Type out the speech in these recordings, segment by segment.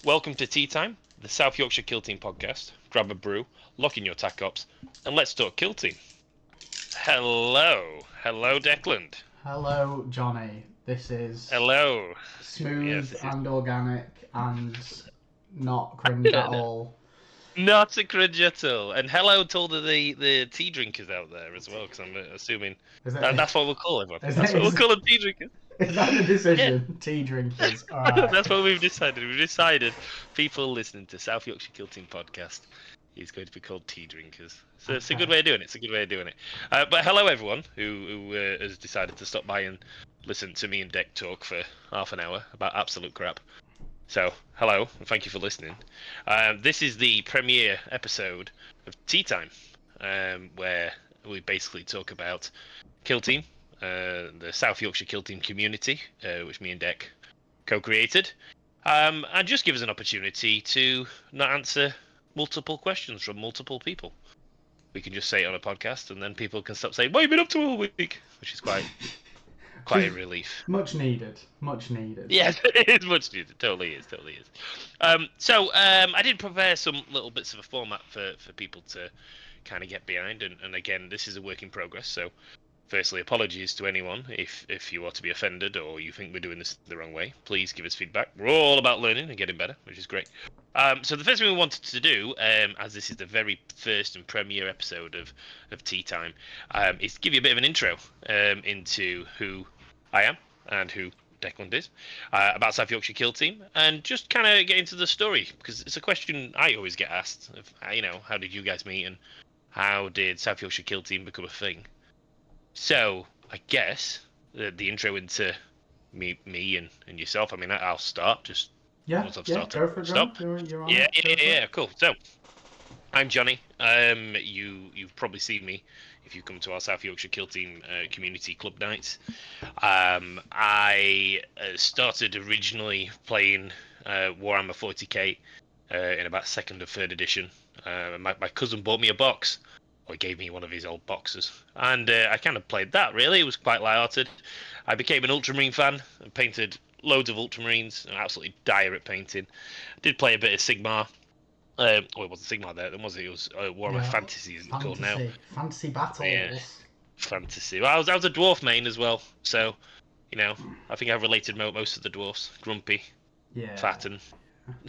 Welcome to Tea Time, the South Yorkshire Kill Team podcast. Grab a brew, lock in your tack ops, and let's talk Kill Team. Hello, Declan. Hello, Johnny. This is Hello. smooth Yes, and organic and not cringe at all. not a cringe at all. And hello to all the tea drinkers out there as well, because I'm assuming that's what we'll call everyone. That's what we'll call them, tea drinkers. Is that the decision? Tea drinkers. All right. That's what we've decided. We've decided people listening to South Yorkshire Kill Team podcast is going to be called tea drinkers. So it's a good way of doing it. But hello everyone who has decided to stop by and listen to me and Deck talk for half an hour about absolute crap. So hello and thank you for listening. This is the premiere episode of Tea Time, where we basically talk about Kill Team. The South Yorkshire Kill Team community, which me and Deck co-created, and just give us an opportunity to not answer multiple questions from multiple people. We can just say it on a podcast, and then people can stop saying, "What have you been up to all week?" Which is quite a relief. Much needed. Yes, it is much needed. Totally is. So I did prepare some little bits of a format for people to kind of get behind, and again, this is a work in progress. So firstly, apologies to anyone if you are to be offended or you think we're doing this the wrong way. Please give us feedback. We're all about learning and getting better, which is great. So the first thing we wanted to do, as this is the very first and premiere episode of Tea Time, is to give you a bit of an intro into who I am and who Declan is, about South Yorkshire Kill Team, and just kind of get into the story, because it's a question I always get asked of, how did you guys meet and how did South Yorkshire Kill Team become a thing? So I guess the intro into me and yourself. I mean, I'll start just once I've started. Go for it, Stop. You're on Yeah. Cool. So I'm Johnny. You've probably seen me if you come to our South Yorkshire Kill Team community club nights. I started originally playing Warhammer 40k in about second or third edition. My cousin bought me a box. Or he gave me one of his old boxes, and I kind of played that. Really, it was quite light-hearted. I became an Ultramarine fan and painted loads of Ultramarines. I'm absolutely dire at painting. I did play a bit of Sigmar. It wasn't Sigmar there, was it? It was Warhammer Fantasy, as it's called now. Fantasy battles. Yeah, Fantasy. Well, I was a dwarf main as well, so I think I related most of the dwarfs. Grumpy, fat, and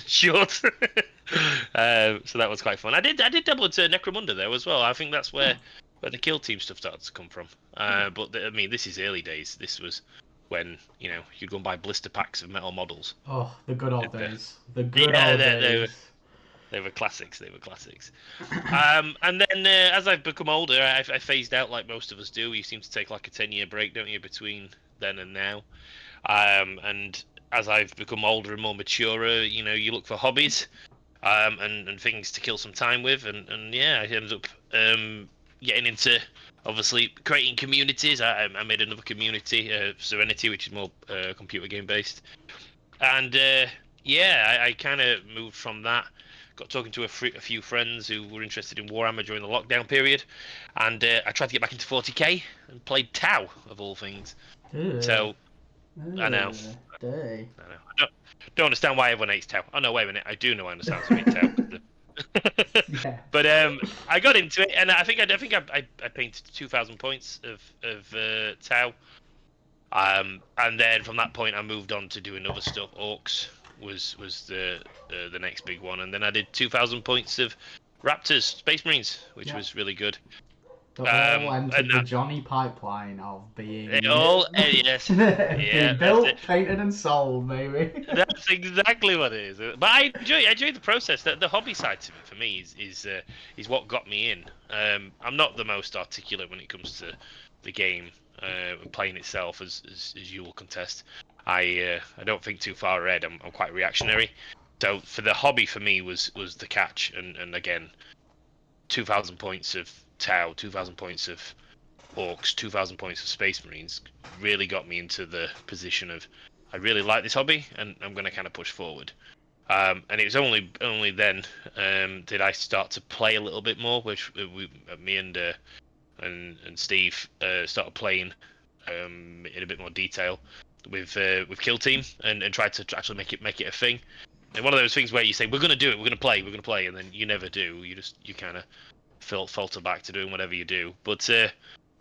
short. So that was quite fun. I did double into Necromunda though as well. I think that's where the Kill Team stuff started to come from. But this is early days. This was when you'd go and buy blister packs of metal models. Oh, the good old days. The good old days. They were classics. And then as I've become older, I phased out like most of us do. You seem to take like a 10-year break, don't you, between then and now. And as I've become older and more mature, you look for hobbies and things to kill some time with. And I ended up getting into, obviously, creating communities. I made another community, Serenity, which is more computer game based. And I kind of moved from that. Got talking to a few friends who were interested in Warhammer during the lockdown period. And I tried to get back into 40k and played Tau, of all things. So I know. I don't understand why everyone hates Tau. Oh no, wait a minute. I do know I understand why hate Tau. Yeah. But I got into it, and I think I painted 2,000 points of Tau. And then from that point I moved on to doing other stuff. Orcs was the next big one, and then I did 2,000 points of Raptors, Space Marines, which was really good. The whole entered the Johnny pipeline of being yes, being built, painted, and sold, maybe. That's exactly what it is. But I enjoy the process. The hobby side of it for me is what got me in. I'm not the most articulate when it comes to the game and playing itself, as you will contest. I don't think too far ahead. I'm quite reactionary. So for the hobby for me was the catch, and again, 2,000 points of Tau, 2,000 points of Orcs, 2,000 points of Space Marines really got me into the position of I really like this hobby and I'm going to kind of push forward. And it was only then did I start to play a little bit more, which me and Steve started playing in a bit more detail with Kill Team and tried to actually make it a thing. one of those things where you say we're gonna do it, we're gonna play, and then you never do. You kind of falter back to doing whatever you do. But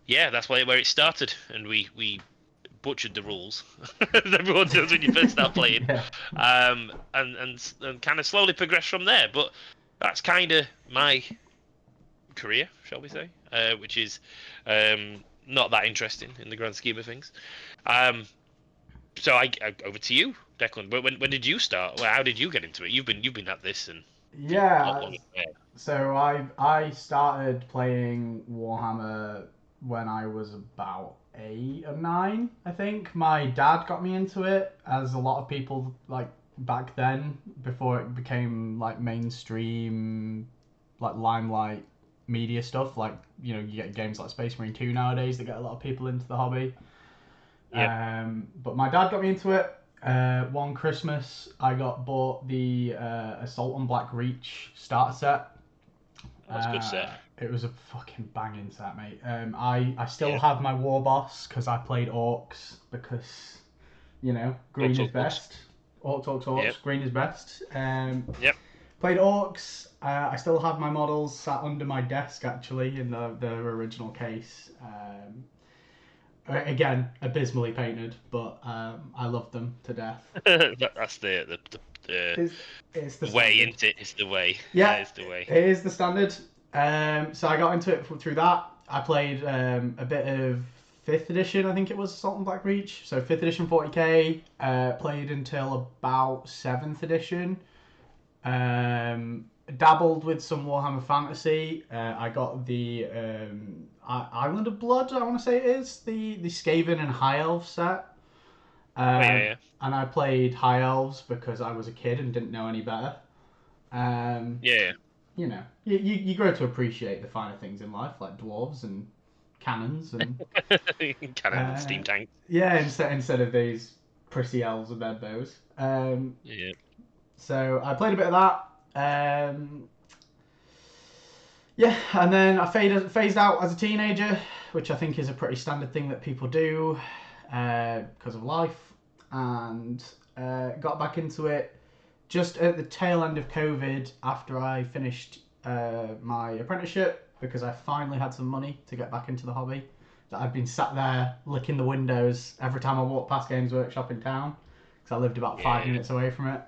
yeah, that's where it started, and we butchered the rules, as everyone does when you first start playing. Yeah. And kind of slowly progressed from there. But that's kind of my career, shall we say, which is not that interesting in the grand scheme of things. So I over to you, Declan. When did you start? Well, how did you get into it? You've been at this and a lot Yeah. longer. So I started playing Warhammer when I was about 8 or 9, I think. My dad got me into it, as a lot of people like back then, before it became like mainstream, like limelight media stuff. Like, you get games like Space Marine 2 nowadays that get a lot of people into the hobby. Yeah. But my dad got me into it. One Christmas, I got bought the Assault on Black Reach starter set. That's a good set. It was a fucking banging set, mate. I still have my war boss because I played orcs, because green Orcs, is orcs. best. Orcs. Yep. Green is best. Yep. Played orcs. I still have my models sat under my desk, actually, in the original case. Again, abysmally painted, but I love them to death. That's the It's the way standard. into it. It's the way. Yeah, it's the way. it is the standard. So I got into it through that. I played a bit of 5th edition, I think it was, Assault on Black Reach. So 5th edition 40k. Played until about 7th edition. Dabbled with some Warhammer Fantasy. I got the Island of Blood, I want to say it is, the Skaven and High Elves set. Yeah. And I played High Elves because I was a kid and didn't know any better. Yeah. You grow to appreciate the finer things in life, like dwarves and cannons and Cannon, steam tank. yeah, instead of these prissy elves and bed bows. Yeah. So I played a bit of that. Yeah, and then I phased out as a teenager, which I think is a pretty standard thing that people do because of life, and got back into it just at the tail end of COVID, after I finished my apprenticeship, because I finally had some money to get back into the hobby. That I'd been sat there licking the windows every time I walked past Games Workshop in town, because I lived about 5 minutes away from it.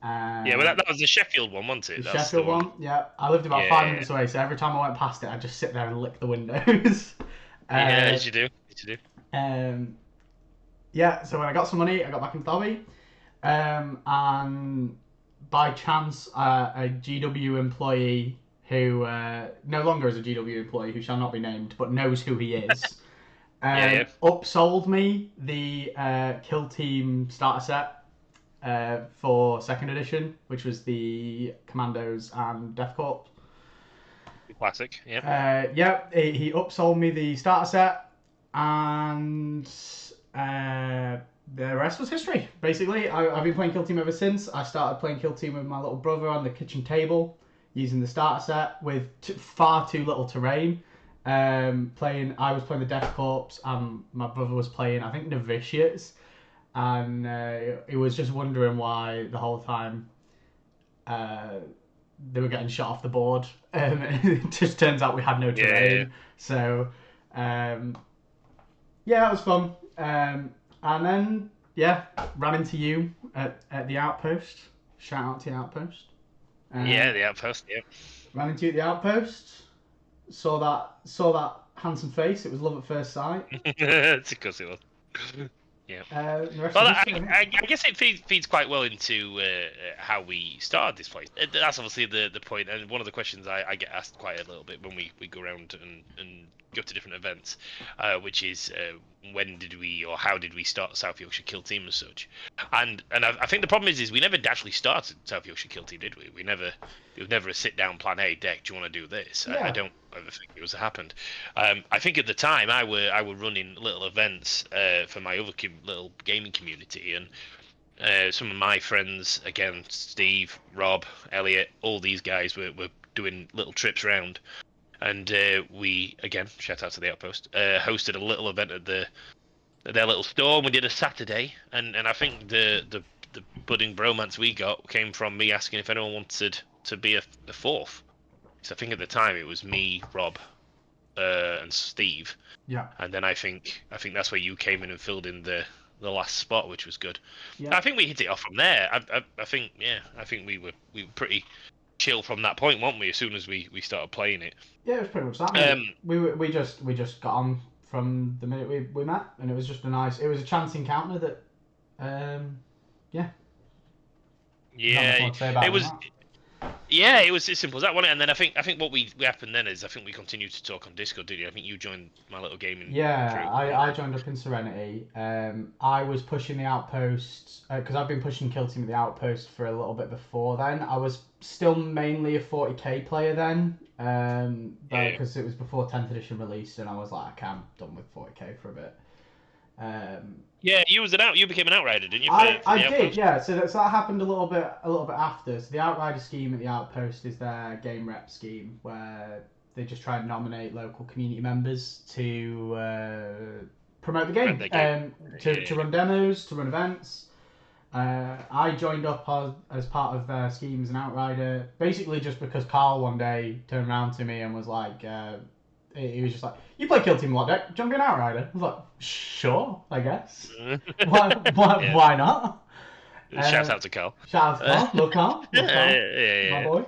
Yeah, well, that was the Sheffield one, wasn't it? The That's Sheffield the one. one, yeah. I lived about 5 minutes away, so every time I went past it, I'd just sit there and lick the windows. Yeah, as you do. Yeah, so when I got some money, I got back into the hobby. And by chance, a GW employee who no longer is a GW employee, who shall not be named, but knows who he is, upsold me the Kill Team starter set for 2nd edition, which was the Commandos and Death Corps. Classic, yeah. He upsold me the starter set, and the rest was history. Basically, I've been playing Kill Team ever since. I started playing Kill Team with my little brother on the kitchen table, using the starter set with far too little terrain. I was playing the Death Corps, and my brother was playing, I think, Novitiates, and he was just wondering why the whole time they were getting shot off the board. It just turns out we had no terrain. Yeah. So, yeah, that was fun. And then, ran into you at the Outpost. Shout out to the Outpost. The Outpost, yeah. Ran into you at the Outpost. Saw that handsome face. It was love at first sight. It's because it was. Yeah. Well, I guess it feeds quite well into how we started this place. That's obviously the point, and one of the questions I get asked quite a little bit when we go around and go to different events, which is when did we, or how did we start South Yorkshire Kill Team as such? And I think the problem is we never actually started South Yorkshire Kill Team, did we? It was never a sit down plan. Hey, Deck, do you want to do this? Yeah. I don't ever think it was happened. I think at the time I were running little events for my other little gaming community, and some of my friends, again, Steve, Rob, Elliot, all these guys were doing little trips around. And we, again, shout out to the Outpost, hosted a little event at their little store. And we did a Saturday, and I think the budding bromance we got came from me asking if anyone wanted to be a fourth. So I think at the time it was me, Rob, and Steve. Yeah. And then I think that's where you came in and filled in the last spot, which was good. Yeah. I think we hit it off from there. I think we were pretty chill from that point, weren't we? As soon as we started playing it. Yeah, it was pretty much that. Mate. We just got on from the minute we met, and it was just it was a chance encounter that, yeah. Yeah, it was. Yeah, it was as simple as that, wasn't it? And then I think what we happened then is I think we continued to talk on Discord, didn't you? I think you joined my little gaming. Yeah, I joined up in Serenity. I was pushing the outposts because I've been pushing Kill Team at the outpost for a little bit before then. I was still mainly a 40k player then, because it was before 10th edition release, and I was like, okay, I'm done with 40k for a bit. Yeah, you became an outrider, didn't you? I did, yeah. So that happened a little bit after. So the outrider scheme at the outpost is their game rep scheme where they just try and nominate local community members to promote the game, to run demos, to run events. I joined up as part of their scheme as an outrider, basically just because Carl one day turned around to me and was like, he was just like, "You play Kill Team a lot, Dick. Do you want to be an outrider?" I was like, "Sure, I guess. Why not?" Shout out to Carl. Shout out to Carl. Look, Carl. My boy.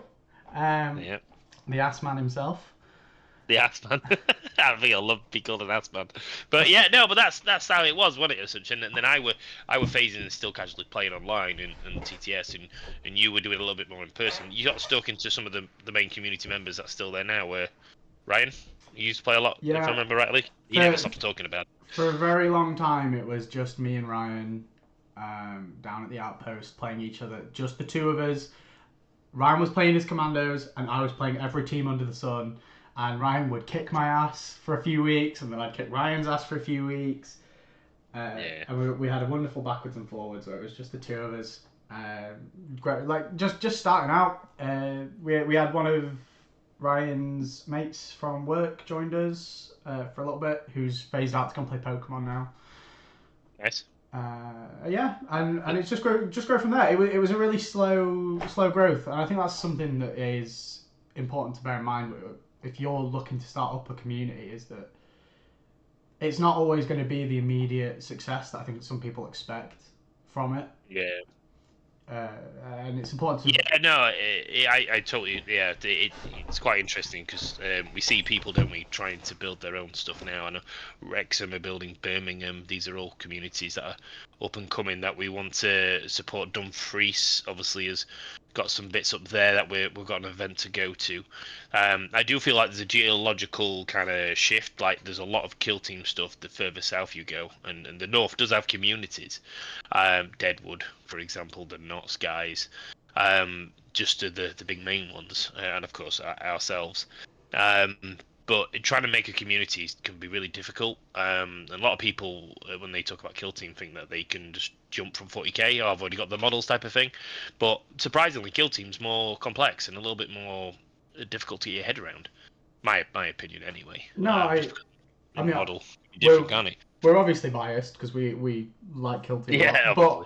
Yeah. The ass man himself. The ass man. I think I love to be called an ass man. But yeah, no, but that's how it was, wasn't it? As such, and then I were phasing and still casually playing online and TTS, and you were doing a little bit more in person. You got stuck into some of the main community members that's still there now. Where Ryan, you used to play a lot, if I remember rightly. You never stopped talking about it. For a very long time, it was just me and Ryan down at the outpost playing each other. Just the two of us. Ryan was playing his commandos, and I was playing every team under the sun. And Ryan would kick my ass for a few weeks, and then I'd kick Ryan's ass for a few weeks. And we had a wonderful backwards and forwards where it was just the two of us. Like just starting out, we had one of Ryan's mates from work joined us for a little bit, who's phased out to come play Pokemon now. Nice. Yeah, and it's just grow from there. It was a really slow growth, and I think that's something that is important to bear in mind if you're looking to start up a community, is that it's not always going to be the immediate success that I think some people expect from it. Yeah. And it's important to... Yeah, no, I totally... Yeah, it's quite interesting because we see people, don't we, trying to build their own stuff now. I know Wrexham are building Birmingham. These are all communities that are up and coming that we want to support. Dumfries, obviously, has got some bits up there that we've got an event to go to. I do feel like there's a geological kind of shift. Like, there's a lot of Kill Team stuff the further south you go. And the north does have communities. Deadwood, for example, the Knots guys, just the big main ones, and of course ourselves. But trying to make a community can be really difficult. A lot of people, when they talk about Kill Team, think that they can just jump from 40k, I've already got the models type of thing. But surprisingly, Kill Team's more complex and a little bit more difficult to get your head around. My opinion, anyway. No, I mean, model different, can't it? We're obviously biased because we like Kill Team. Yeah, but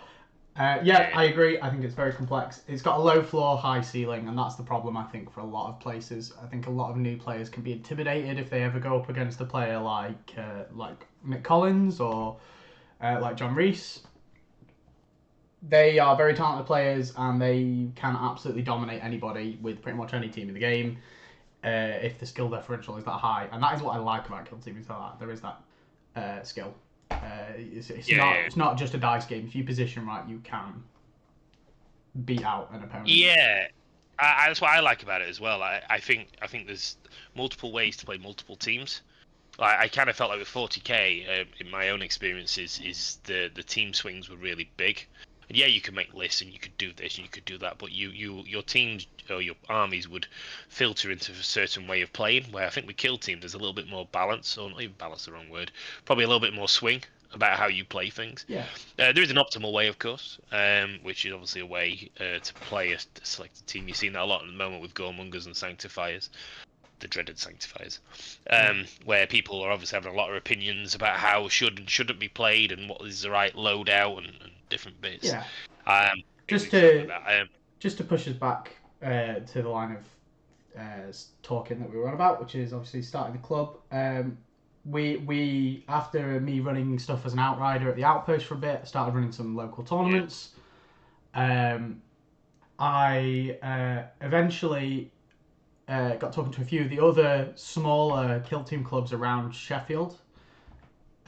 I agree. I think it's very complex. It's got a low floor, high ceiling, and that's the problem, I think, for a lot of places. I think a lot of new players can be intimidated if they ever go up against a player like Nick Collins or like John Reese. They are very talented players, and they can absolutely dominate anybody with pretty much any team in the game if the skill differential is that high. And that is what I like about Kill Team, is that there is that skill. It's not just a dice game. If you position right, you can beat out an opponent. Yeah, that's what I like about it as well. I think there's multiple ways to play multiple teams. I kind of felt like with 40k, in my own experiences, is the team swings were really big. And yeah, you could make lists and you could do this and you could do that, but your teams or your armies would filter into a certain way of playing. Where I think with Kill Team, there's a little bit more balance, or not even balance, the wrong word. Probably a little bit more swing about how you play things. Yeah. There is an optimal way, of course, which is obviously a way to play a selected team. You've seen that a lot at the moment with Goremongers and Sanctifiers. The dreaded Sanctifiers, where people are obviously having a lot of opinions about how should and shouldn't be played and what is the right loadout and different bits. Yeah. Just Excited to about just to push us back to the line of talking that we were on about, which is obviously starting the club. We after me running stuff as an outrider at the outpost for a bit, started running some local tournaments. I eventually got talking to a few of the other smaller kill team clubs around Sheffield,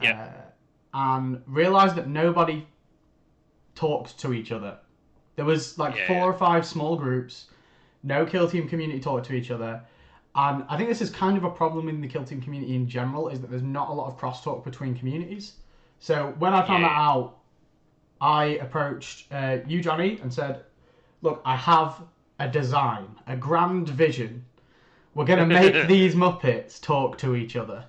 and realised that nobody talked to each other. There was like 4 or 5 small groups. No kill team community talked to each other. And I think this is kind of a problem in the kill team community in general, is that there's not a lot of crosstalk between communities. So when I found that out, I approached you, Johnny, and said, look, I have a design, a grand vision. We're going to make these Muppets talk to each other.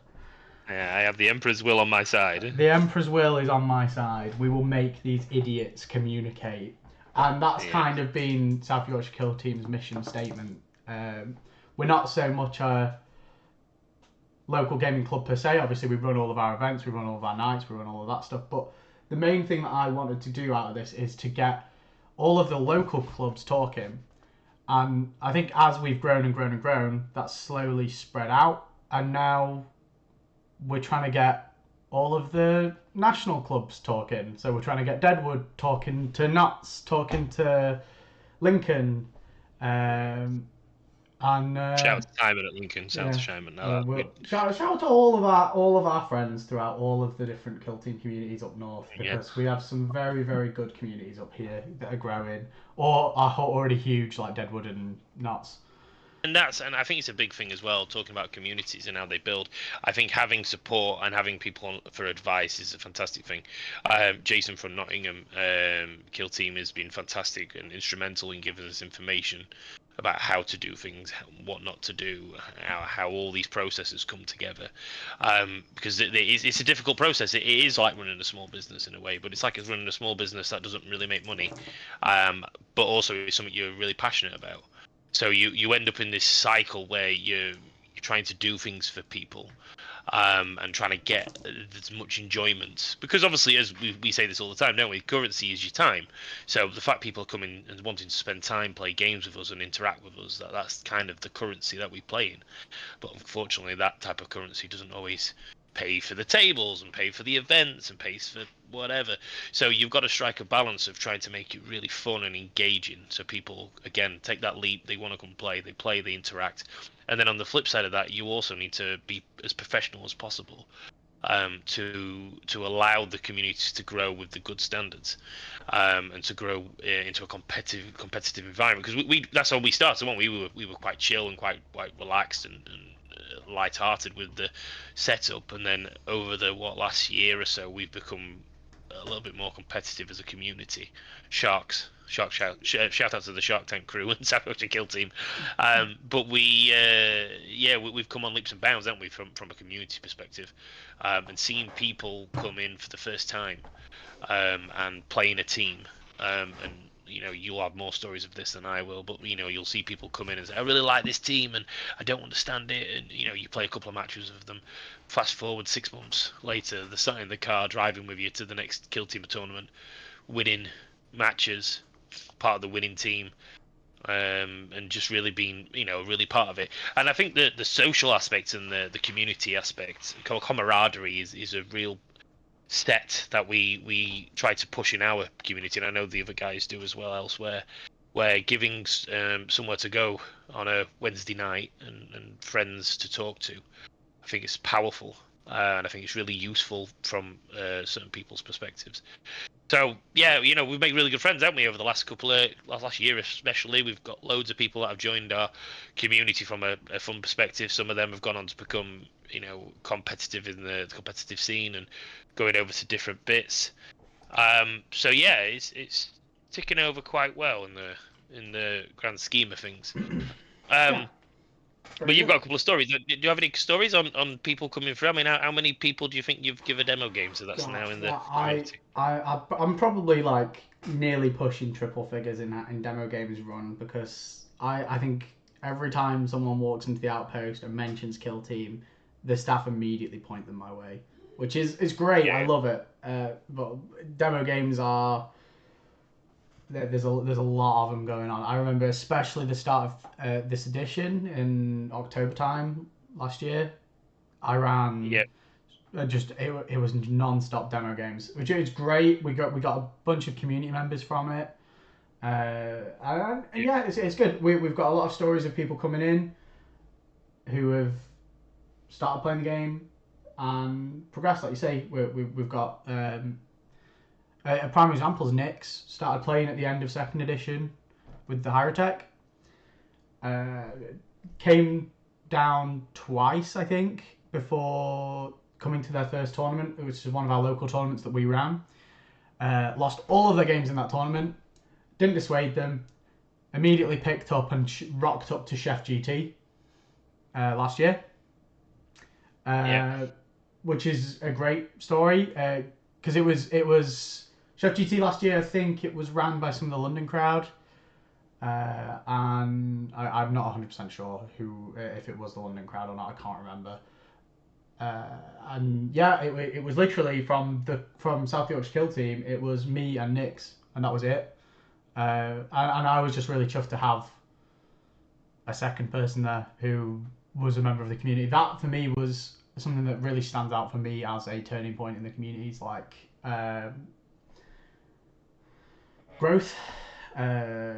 Yeah, I have the Emperor's will on my side. The Emperor's will is on my side. We will make these idiots communicate. And that's kind of been South Yorkshire Kill Team's mission statement. We're not so much a local gaming club per se. Obviously, we run all of our events, we run all of our nights, we run all of that stuff. But the main thing that I wanted to do out of this is to get all of the local clubs talking. And I think as we've grown and grown and grown, that's slowly spread out. And now we're trying to get all of the national clubs talking. So we're trying to get Deadwood talking to Notts, talking to Lincoln, and shout out to Simon at Lincoln. Shout out to Simon. Shout out to all of our friends throughout all of the different kill team communities up north, because we have some very, very good communities up here that are growing or are already huge, like Deadwood and Notts. And I think it's a big thing as well, talking about communities and how they build. I think having support and having people for advice is a fantastic thing. Jason from Nottingham Kill Team has been fantastic and instrumental in giving us information about how to do things, what not to do, how all these processes come together. Because it's a difficult process. It is like running a small business in a way, but it's like it's running a small business that doesn't really make money, but also it's something you're really passionate about. So you end up in this cycle where you're trying to do things for people, and trying to get as much enjoyment. Because obviously, as we say this all the time, don't we? Currency is your time. So the fact people are coming and wanting to spend time, play games with us, and interact with us, that's kind of the currency that we play in. But unfortunately, that type of currency doesn't always pay for the tables and pay for the events and pays for whatever. So you've got to strike a balance of trying to make it really fun and engaging, so people again take that leap, they want to come play, they interact. And then on the flip side of that, you also need to be as professional as possible, to allow the community to grow with the good standards, and to grow into a competitive environment. Because we that's how we started. When we were quite chill and quite relaxed and light-hearted with the setup, and then over the last year or so, we've become a little bit more competitive as a community. Shout out to the Shark Tank crew and South Yorkshire Kill Team. But we've come on leaps and bounds, haven't we, from a community perspective, and seeing people come in for the first time, and playing a team, and you'll have more stories of this than I will, but you'll see people come in and say, I really like this team and I don't understand it, and you play a couple of matches with them. Fast forward 6 months later, they're sat in the car driving with you to the next Kill Team tournament, winning matches, part of the winning team, and just really being really part of it. And I think the social aspect and the community aspect, camaraderie is a real set that we try to push in our community, and I know the other guys do as well elsewhere, where giving somewhere to go on a Wednesday night and friends to talk to, I think it's powerful, and I think it's really useful from certain people's perspectives. So we've made really good friends, haven't we, over the last last year especially. We've got loads of people that have joined our community from a fun perspective. Some of them have gone on to become competitive in the competitive scene and going over to different bits. So it's ticking over quite well in the grand scheme of things. But you've got a couple of stories. Do you have any stories on people coming through? I mean, how many people do you think you've given a demo game to that's now in the community? I'm probably like nearly pushing triple figures in demo games run, because I think every time someone walks into the outpost and mentions Kill Team, the staff immediately point them my way, which is great. I love it. But demo games are there's a lot of them going on. I remember especially the start of this edition in October time last year. I ran it was non-stop demo games, which is great. We got a bunch of community members from it. And yeah, it's good. We've got a lot of stories of people coming in who have started playing the game and progressed. Like you say, we've got a prime example is Nix. Started playing at the end of second edition with the Hyrotech. Came down twice, I think, before coming to their first tournament, which is one of our local tournaments that we ran. Lost all of their games in that tournament. Didn't dissuade them. Immediately picked up and rocked up to Sheff GT last year. Which is a great story because it was Sheff GT last year. I think it was ran by some of the London crowd, and I'm not 100% sure who if it was the London crowd or not. I can't remember. And yeah, it was literally from South Yorkshire Kill Team. It was me and Nix, and that was it. And I was just really chuffed to have a second person there who was a member of the community. That for me was something that really stands out for me as a turning point in the community. It's like growth,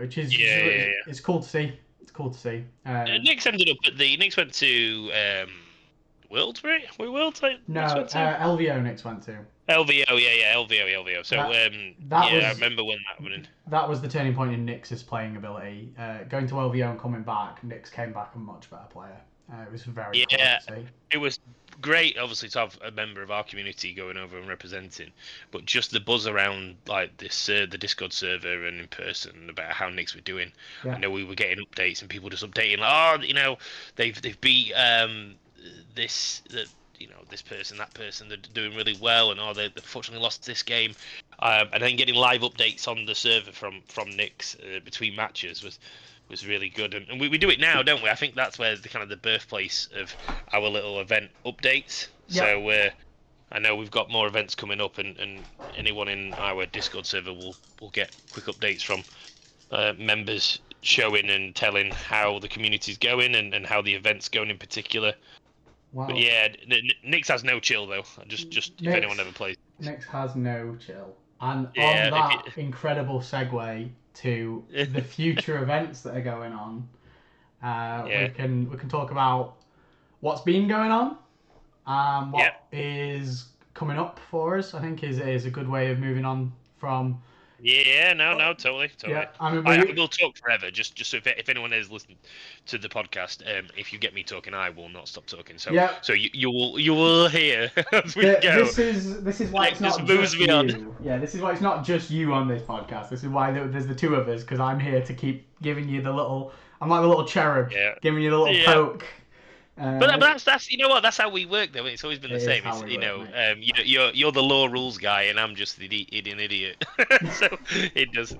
which is it's cool to see. It's cool to see. Nick's ended up at Nick's went to Worlds, right? Were Worlds? No, LVO Nix went to. LVO, LVO. So I remember when that went in. That was the turning point in Nix's playing ability. Going to LVO and coming back, Nix came back a much better player. It was very cool to see. It was great, obviously, to have a member of our community going over and representing, but just the buzz around like this, the Discord server and in person about how Nix were doing. Yeah. I know we were getting updates and people just updating, like, they've beat this person, that person, they're doing really well, and they unfortunately lost this game, and then getting live updates on the server from Nix between matches was really good, and we do it now, don't we? I think that's where the birthplace of our little event updates. Yep. So I know we've got more events coming up, and anyone in our Discord server will get quick updates from members showing and telling how the community's going and how the event's going in particular. Wow. But yeah, Nix has no chill though. Just Nix, if anyone ever plays. Nix has no chill. And on that incredible segue to the future events that are going on, we can talk about what's been going on, what is coming up for us. I think is a good way of moving on from. Yeah, no, totally. Yeah, I will talk forever. Just so if anyone is listening to the podcast, if you get me talking, I will not stop talking. So so you will hear as we go. This is why it's not just you. Yeah, this is why it's not just you on this podcast. This is why there's the two of us, because I'm here to keep giving you the little. I'm like the little cherub, giving you the little poke. But that's you know what, that's how we work though. It's always been the same. You're the law rules guy and I'm just the idiot. So it does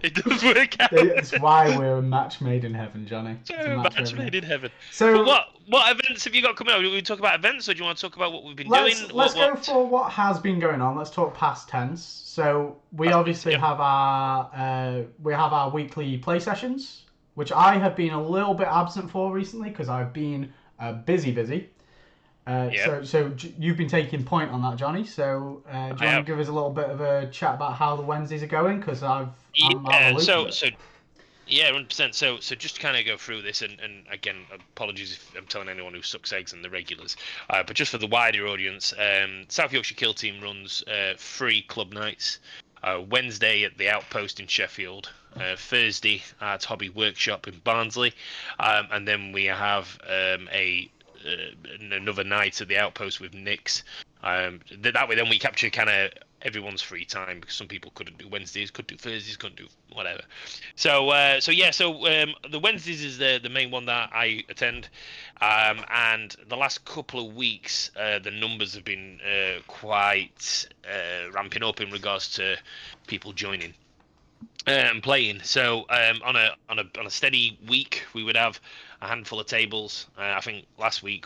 work out. It's why we're a match made in heaven, Johnny. Match made in heaven. So but what events have you got coming up? Do we talk about events or do you want to talk about what we've been doing? Let's go for what has been going on. Let's talk past tense. So we obviously have our weekly play sessions, which I have been a little bit absent for recently because I've been busy. So you've been taking point on that, Johnny. So do you want to give us a little bit of a chat about how the Wednesdays are going? Because I'm so 100%. So just to kind of go through this, and again, apologies if I'm telling anyone who sucks eggs and the regulars, but just for the wider audience, South Yorkshire Kill Team runs free club nights. Wednesday at the Outpost in Sheffield, Thursday at Hobby Workshop in Barnsley, and then we have another night at the Outpost with Nix. That way then we capture kind of everyone's free time, because some people couldn't do Wednesdays, could do Thursdays, couldn't do whatever. So the Wednesdays is the main one that I attend, and the last couple of weeks the numbers have been quite ramping up in regards to people joining and playing. So on a steady week we would have a handful of tables. I think last week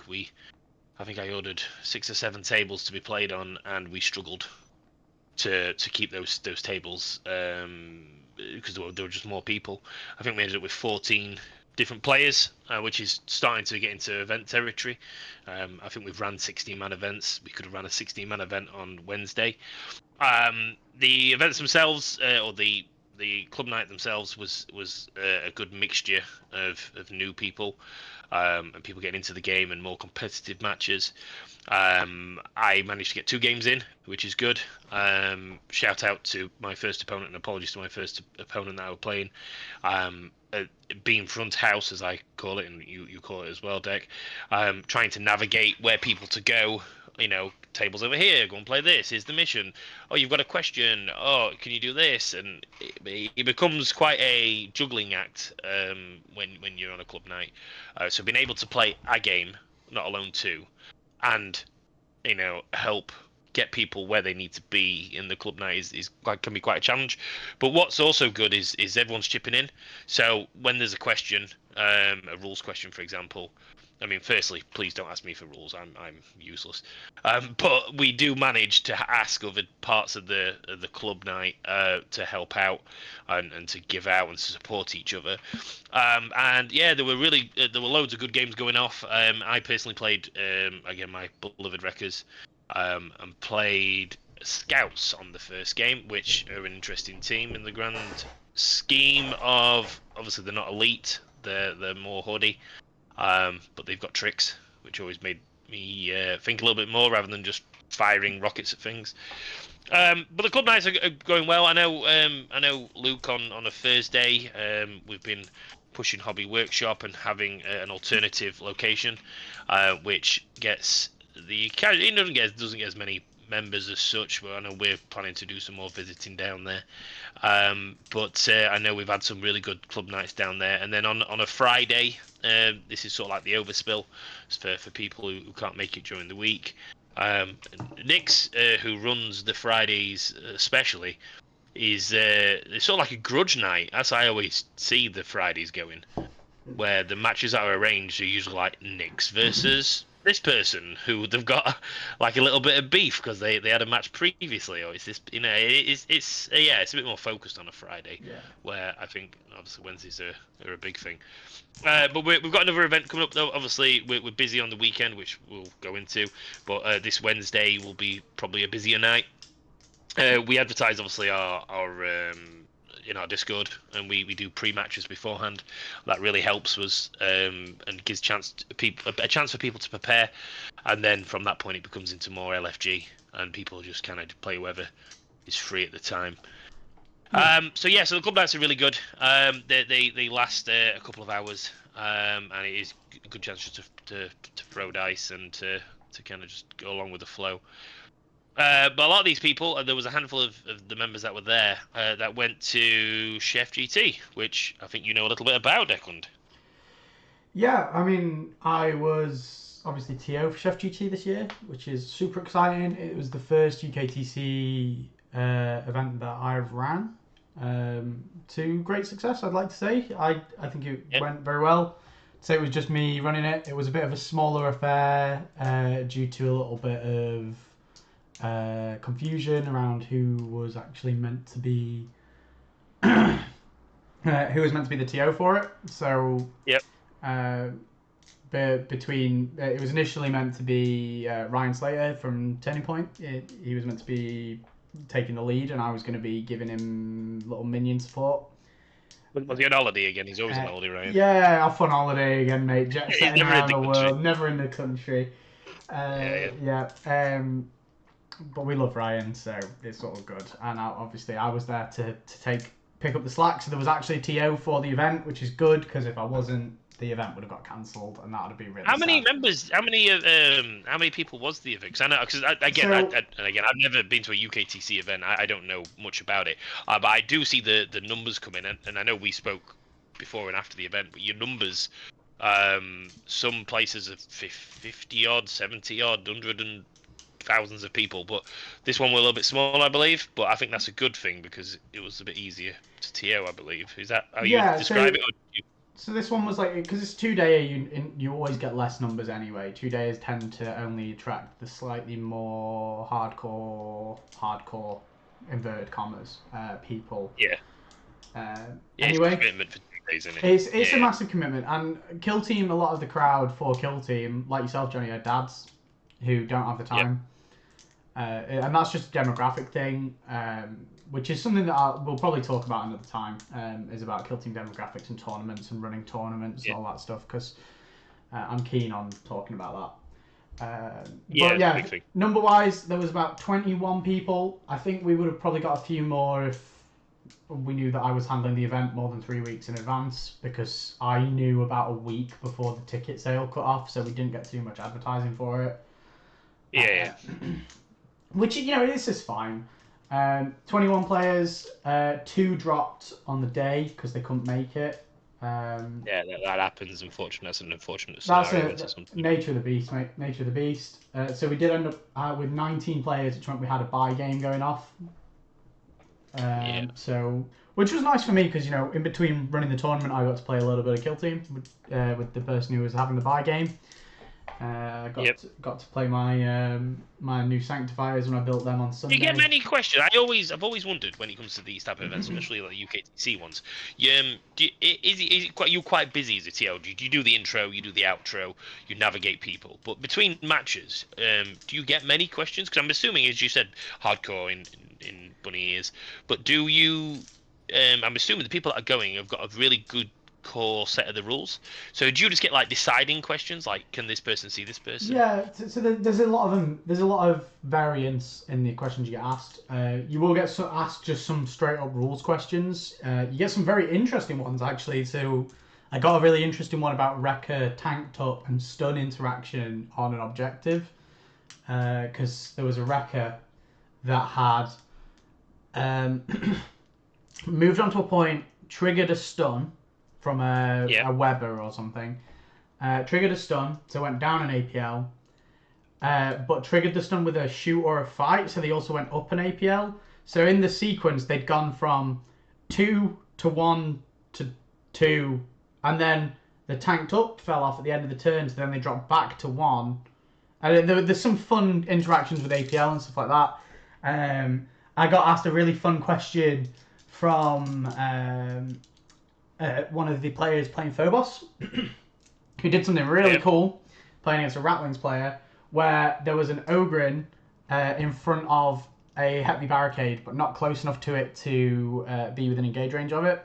I ordered 6 or 7 tables to be played on, and we struggled. to keep those tables, because there were just more people. I think we ended up with 14 different players, which is starting to get into event territory. I think we've ran 16-man events. We could have ran a 16-man event on Wednesday. The events themselves, or the club night themselves, was a good mixture of new people, and people getting into the game and more competitive matches. I managed to get 2 games in, which is good. Shout out to my first opponent, and apologies to my first opponent that I was playing. Being front house, as I call it, and you call it as well, Deck. Trying to navigate where people to go. Tables over here. Go and play this. Here's the mission. Oh, you've got a question. Oh, can you do this? And it becomes quite a juggling act when you're on a club night. So being able to play a game, not alone 2, and help get people where they need to be in the club night can be quite a challenge. But what's also good is everyone's chipping in. So when there's a question, a rules question, for example. I mean, firstly, please don't ask me for rules. I'm useless. But we do manage to ask other parts of the club night to help out and to give out and to support each other. And yeah, there were loads of good games going off. I personally played again my beloved Wreckers, and played Scouts on the first game, which are an interesting team in the grand scheme of, obviously they're not elite, they're more hoodie. But they've got tricks, which always made me think a little bit more rather than just firing rockets at things. But the club nights are going well. I know Luke on a Thursday. We've been pushing Hobby Workshop and having an alternative location, which gets it doesn't get as many members as such, but I know we're planning to do some more visiting down there. But I know we've had some really good club nights down there. And then on a Friday, this is sort of like the overspill for people who can't make it during the week. Nix, who runs the Fridays especially, is it's sort of like a grudge night. That's how I always see the Fridays going, where the matches that are arranged are usually like Nix versus this person, who they've got like a little bit of beef because they had a match previously, or it's this, it's a bit more focused on a Friday, where I think obviously Wednesdays are a big thing. But we've got another event coming up though. Obviously we're busy on the weekend, which we'll go into, but this Wednesday will be probably a busier night. We advertise obviously our in our Discord, and we do pre-matches beforehand. That really helps us, and gives a chance for people to prepare, and then from that point it becomes into more LFG, and people just kind of play whoever is free at the time. So the club nights are really good. They last a couple of hours, and it is a good chance just to throw dice and to kind of just go along with the flow. But a lot of these people, there was a handful of the members that were there that went to Sheff GT, which I think you know a little bit about, Declan. Yeah, I mean, I was obviously TO for Sheff GT this year, which is super exciting. It was the first UKTC event that I've ran to great success, I'd like to say. I think it went very well. So it was just me running it. It was a bit of a smaller affair due to a little bit of confusion around who was actually meant to be who was meant to be the TO for it. So between it was initially meant to be Ryan Slater from Turning Point. He was meant to be taking the lead, and I was going to be giving him little minion support. Was he on holiday again? He's always on holiday, right? Yeah, off on holiday again, mate. Jet setting around the world, never in the country. But we love Ryan, so it's all good. And obviously, I was there to pick up the slack. So there was actually a TO for the event, which is good, because if I wasn't, the event would have got cancelled, and that would have been really. How many members? How many people was the event? Because I know, again, I've never been to a UKTC event. I don't know much about it, but I do see the numbers come in, and I know we spoke before and after the event. But your numbers, some places are 50 odd, 70 odd, 100 and thousands of people, but this one was a little bit small, I believe. But I think that's a good thing because it was a bit easier to TO, I believe. Is that how you describe it? Or so this one was like, because it's 2 day, you always get less numbers anyway. 2 days tend to only attract the slightly more hardcore inverted commas, people. Yeah. Yeah, Anyway, it's a commitment for 2 days, isn't it? it's a massive commitment, and Kill Team, a lot of the crowd for Kill Team, like yourself, Johnny, are dads who don't have the time. And that's just a demographic thing, which is something that we'll probably talk about another time, is about Kill Team demographics and tournaments and running tournaments and all that stuff, because I'm keen on talking about that. But yeah, number-wise, there was about 21 people. I think we would have probably got a few more if we knew that I was handling the event more than 3 weeks in advance, because I knew about a week before the ticket sale cut off, so we didn't get too much advertising for it. Yeah. Which, it's just fine. 21 players, 2 dropped on the day because they couldn't make it. Yeah, that happens. Unfortunately, that's an unfortunate scenario. That's nature of the beast, mate. Nature of the beast. So we did end up with 19 players, which meant we had a bye game going off. So, which was nice for me because, in between running the tournament, I got to play a little bit of Kill Team with the person who was having the bye game. Got to play my my new Sanctifiers when I built them on Sunday. Do you get many questions? I've always wondered when it comes to these type of events, especially like UKTC ones. You're quite busy as a TL? Do you do the intro, you do the outro, you navigate people? But between matches, do you get many questions? Because I'm assuming, as you said, hardcore in bunny ears. But do you? I'm assuming the people that are going have got a really good core set of the rules. So do you just get like deciding questions, like can this person see this person? Yeah, so there's a lot of them. There's a lot of variance in the questions you get asked. You will get asked just some straight up rules questions. You get some very interesting ones actually. So I got a really interesting one about Wrecker tanked up and stun interaction on an objective, because there was a Wrecker that had moved onto a point, triggered a stun from a Weber or something. Triggered a stun, so went down an APL. But triggered the stun with a shoot or a fight, so they also went up an APL. So in the sequence, they'd gone from 2 to 1 to 2, and then the tanked up fell off at the end of the turn, so then they dropped back to 1. And there's some fun interactions with APL and stuff like that. I got asked a really fun question from one of the players playing Phobos, who did something really cool, playing against a Ratlings player, where there was an Ogrin in front of a heavy barricade, but not close enough to it to be within engage range of it.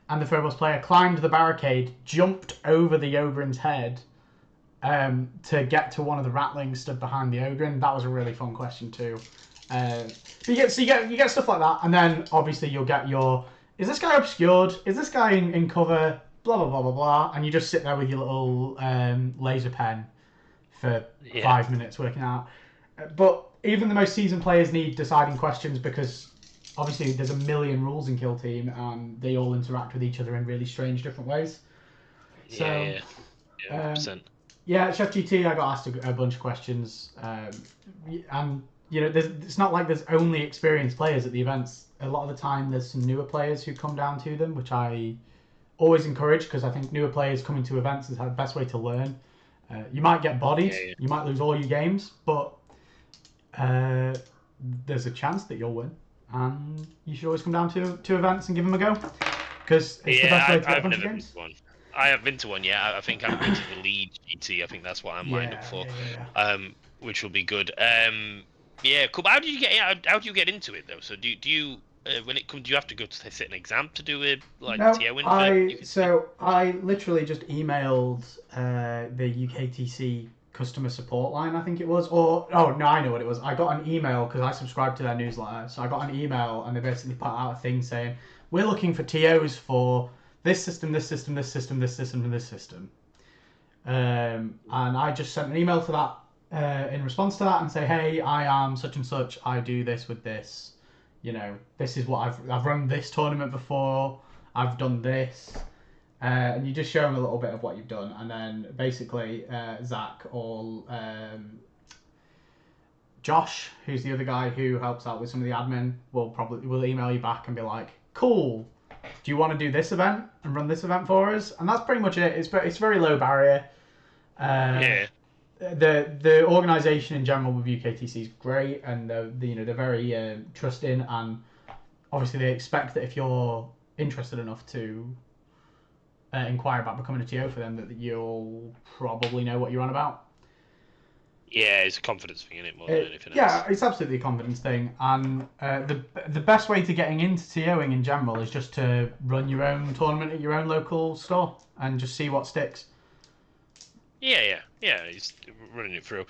And the Phobos player climbed the barricade, jumped over the Ogrin's head to get to one of the Ratlings stood behind the Ogrin. That was a really fun question too. But you get stuff like that, and then obviously you'll get your, is this guy obscured? Is this guy in cover? Blah, blah, blah, blah, blah. And you just sit there with your little laser pen for 5 minutes working out. But even the most seasoned players need deciding questions, because obviously there's a million rules in Kill Team and they all interact with each other in really strange different ways. So, 100%. Yeah, at Sheff GT I got asked a bunch of questions. And, it's not like there's only experienced players at the events. A lot of the time there's some newer players who come down to them, which I always encourage, because I think newer players coming to events is the best way to learn. You might get bodied, you might lose all your games, but there's a chance that you'll win, and you should always come down to events and give them a go, because it's the best way to get a bunch of games. I haven't been to one yet. I think I'm going to the Leeds GT. I think that's what I'm lined up for, which will be good. Cool. How do you get into it though? So do you when it comes, do you have to go to sit an exam to do it TO info? I literally just emailed the UKTC customer support line, I think it was, I know what it was. I got an email because I subscribed to their newsletter, so I got an email and they basically put out a thing saying, we're looking for TOs for this system, this system, this system, this system, and this system. And I just sent an email to that in response to that and say, hey, I am such and such, I do this with this. This is what I've run this tournament before, I've done this. And you just show them a little bit of what you've done, and then basically Zach or Josh, who's the other guy who helps out with some of the admin, will email you back and be like, cool, do you want to do this event and run this event for us? And that's pretty much it. It's very low barrier. the organisation in general with UKTC is great, and they're very trusting, and obviously they expect that if you're interested enough to inquire about becoming a TO for them, that you'll probably know what you're on about. Yeah, it's a confidence thing in it more than anything else. Yeah, it's absolutely a confidence thing, and the best way to getting into TOing in general is just to run your own tournament at your own local store and just see what sticks. Yeah. He's running it through,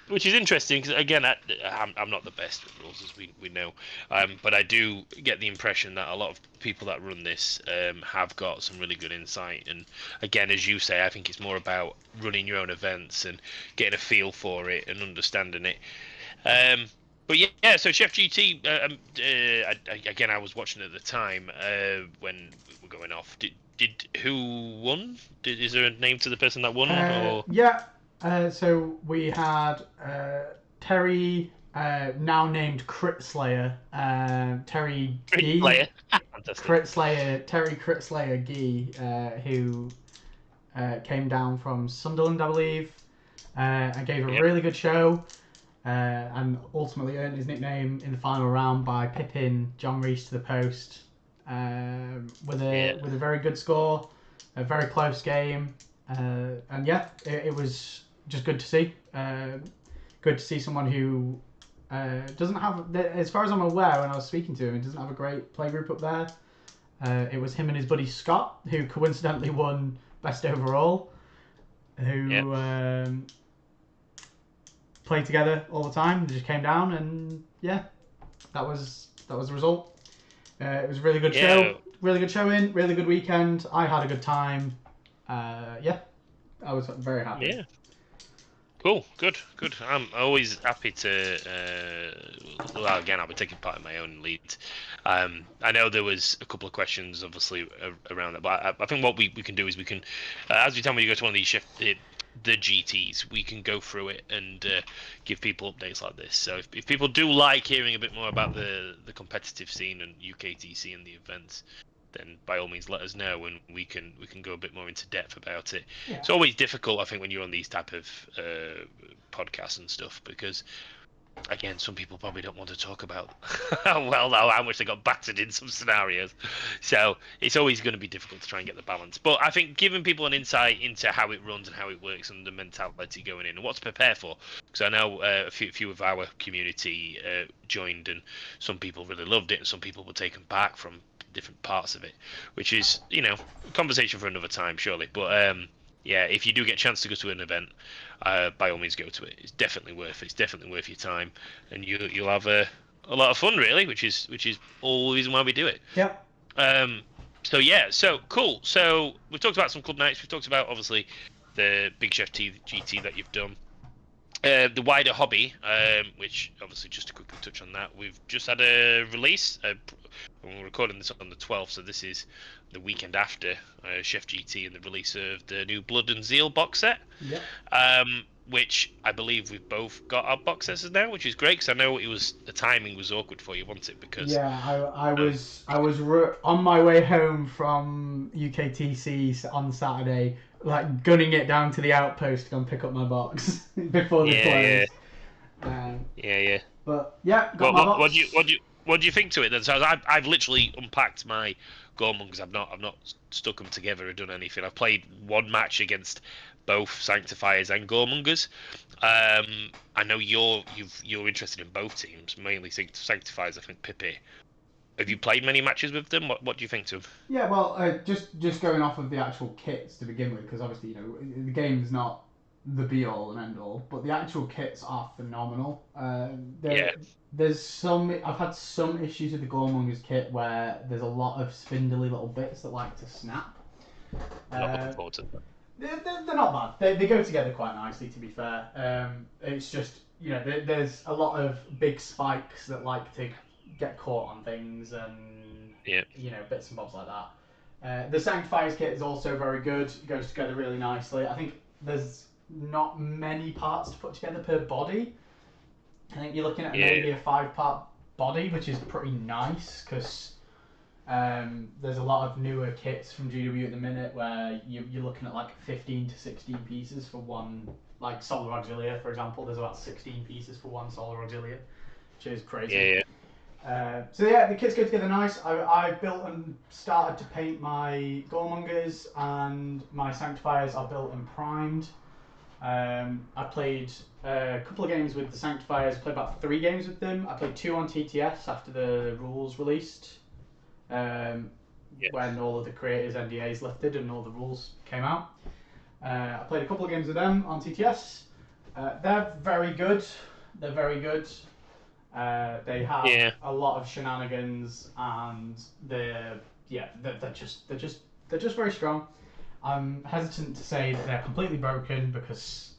which is interesting because again, I'm not the best at rules as we know, but I do get the impression that a lot of people that run this have got some really good insight. And again, as you say, I think it's more about running your own events and getting a feel for it and understanding it. But yeah, so Sheff GT, again, I was watching at the time when we were going off. Did who won? Is there a name to the person that won? Or Yeah. So we had Terry, now named Crit Slayer, Terry Gee. player? Fantastic. Crit Slayer, Terry Crit Slayer Gee, who came down from Sunderland, I believe, and gave a really good show, and ultimately earned his nickname in the final round by pipping John Reese to the post with a very good score, a very close game, and yeah, it was just good to see. Good to see someone who doesn't have, as far as I'm aware, when I was speaking to him, he doesn't have a great playgroup up there. It was him and his buddy Scott, who coincidentally won best overall, who played together all the time. They just came down, and yeah, that was the result. It was a really good show, really good showing, really good weekend. I had a good time. Yeah, I was very happy. Yeah. Cool, good. I'm always happy to. Well, again, I'll be taking part in my own lead. I know there was a couple of questions, obviously, around that, but I think what we can do is we can, as we tell me, you go to one of these the GTs, we can go through it and give people updates like this. So if people do like hearing a bit more about the competitive scene and UKTC and the events, then by all means let us know and we can go a bit more into depth about it. Yeah. It's always difficult, I think, when you're on these type of podcasts and stuff, because again, some people probably don't want to talk about how much they got battered in some scenarios. So it's always going to be difficult to try and get the balance. But I think giving people an insight into how it runs and how it works and the mentality going in and what to prepare for. Because I know a few of our community joined, and some people really loved it and some people were taken back from different parts of it, which is, a conversation for another time, surely. But yeah, if you do get a chance to go to an event, by all means go to it. It's definitely worth it. It's definitely worth your time, and you'll have a lot of fun, really, which is all the reason why we do it. Yep. So cool. So we've talked about some club nights. We've talked about, obviously, the Big Sheff GT that you've done. The wider hobby, which obviously just to quickly touch on that, we've just had a release. We're recording this on the 12th, so this is the weekend after Sheff GT and the release of the new Blood and Zeal box set. Yep. Which I believe we've both got our box sets now, which is great because I know the timing was awkward for you, wasn't it? Because I was on my way home from UKTC on Saturday, like gunning it down to the outpost to go and pick up my box before they closed. Yeah. But yeah, got my box. What do you think to it then? So I've literally unpacked my Goremongers. I've not stuck them together or done anything. I've played one match against both Sanctifiers and Goremongers. I know you're interested in both teams, mainly Sanctifiers. I think Pippi. Have you played many matches with them? What do you think to them? Yeah, well, just going off of the actual kits to begin with, because obviously the game's not the be all and end all, but the actual kits are phenomenal. There's some. I've had some issues with the Goremongers kit where there's a lot of spindly little bits that like to snap. Not looking forward to them. They're not bad. They go together quite nicely, to be fair. It's just there's a lot of big spikes that like to get caught on things and bits and bobs like that. The Sanctifier's kit is also very good. It goes together really nicely. I think there's not many parts to put together per body. I think you're looking at maybe a 5-part body, which is pretty nice because There's a lot of newer kits from GW at the minute where you're looking at like 15 to 16 pieces for one, like Solar Auxilia, for example. There's about 16 pieces for one Solar Auxilia, which is crazy. Yeah. So yeah, the kits go together nice. I built and started to paint my Goremongers, and my Sanctifiers are built and primed. I played a couple of games with the Sanctifiers, played about 3 games with them. I played 2 on TTS after the rules released, when all of the creators' NDAs lifted and all the rules came out. I played a couple of games with them on TTS. They're very good. They're very good. They have a lot of shenanigans, and they're just very strong. I'm hesitant to say that they're completely broken because,